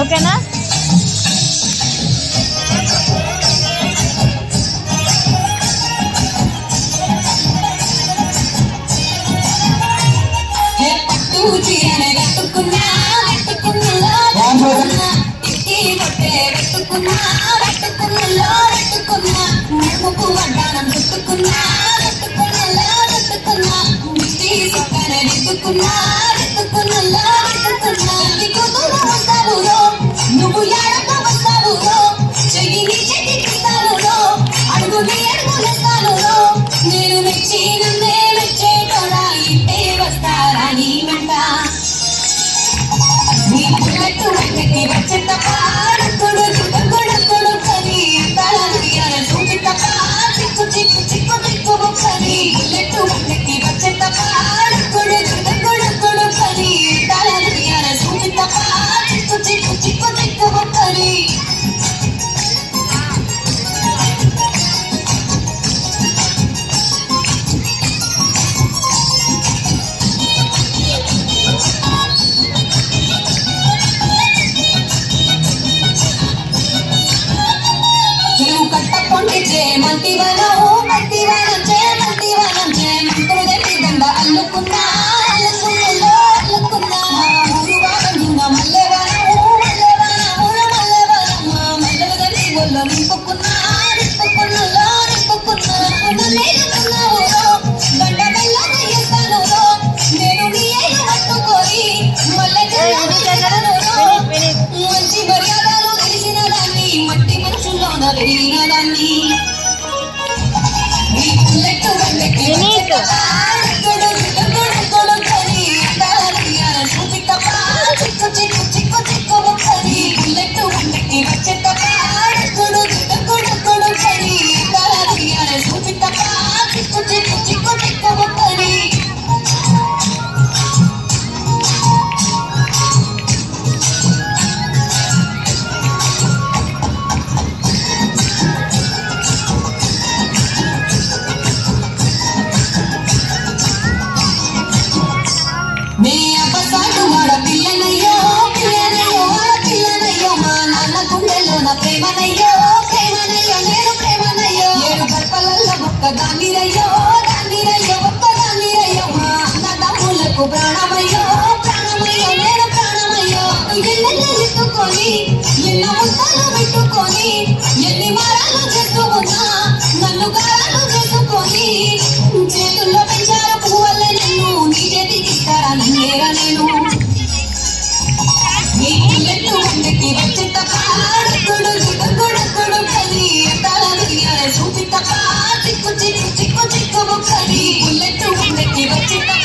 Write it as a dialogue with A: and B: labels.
A: ఓకేనా?
B: నువ్వు ఎడతో వస్తావు చెయ్యి నీ చెట్టిస్తాను అడుగుని అడుగులేస్తాను నేను మెచ్చి నన్నే మెచ్చేటోడా ఇంటే వస్తారా నీ వెంట నీ పుల్లట్టు వెంటకి వచ్చే తప్ప అడుగుడు చుట్టగొడుగుడు కని తలదియాల చూపి తప్ప చిక్కు చిక్కు చిక్కు చిక్కు బొక్కని పుల్లట్టు వెంటకి వచ్చే తప్ప అడుగుడు చుట్టగొడుగుడు కని తలదియాల చూపి తప్ప చిక్కు చిక్కు చిక్కు చిక్కు బొక్కని మంటివనం మంటివనం మంటివనం మంత్రుడి దండ అల్లుకున్నా అల్లుకున్నా అల్లుకున్నా ఊరువానం మల్లెవనం మల్లెవనం మల్లెవనం మల్లెవని ఒళ్ళు నింపుకున్నా నింపుకున్నా నింపుకున్నా నేనున్నావు దండ మెల్లగా ఇస్తాను నేను నీ ఏడు పట్టుకొని మంచి మర్యాదలు తెలిసిన దాన్ని మట్టి మనుషుల్లోన పెరిగిన దాన్ని దానిరయ్యో దానిరయ్యో ఒక్క దానిరయ్యో మా అన్నదమ్ములకు ప్రాణమయ్యో ప్రాణమయ్యో నేను ప్రాణమయ్యో ఎన్నెన్ని ఎత్తుకొని ఎన్న ముద్దలు పెట్టుకొని ఎన్ని మారాలు చేస్తూ ఉన్నా నన్ను గారాలు చేసుకొని చేతుల్లో పెంచారు పువ్వులే నన్ను నీ చేతికి ఇస్తారా నేరా నేను నీ పిల్లెట్టు వందకి వచ్చి తప్ప అడుగుడు చుట్టగొడుగుడు కని తలదియాల చూపి తప్ప చిక్కు చిక్కు చిక్కు చిక్కు బొక్కని పుల్లెట్టు వందకి వచ్చి తప్ప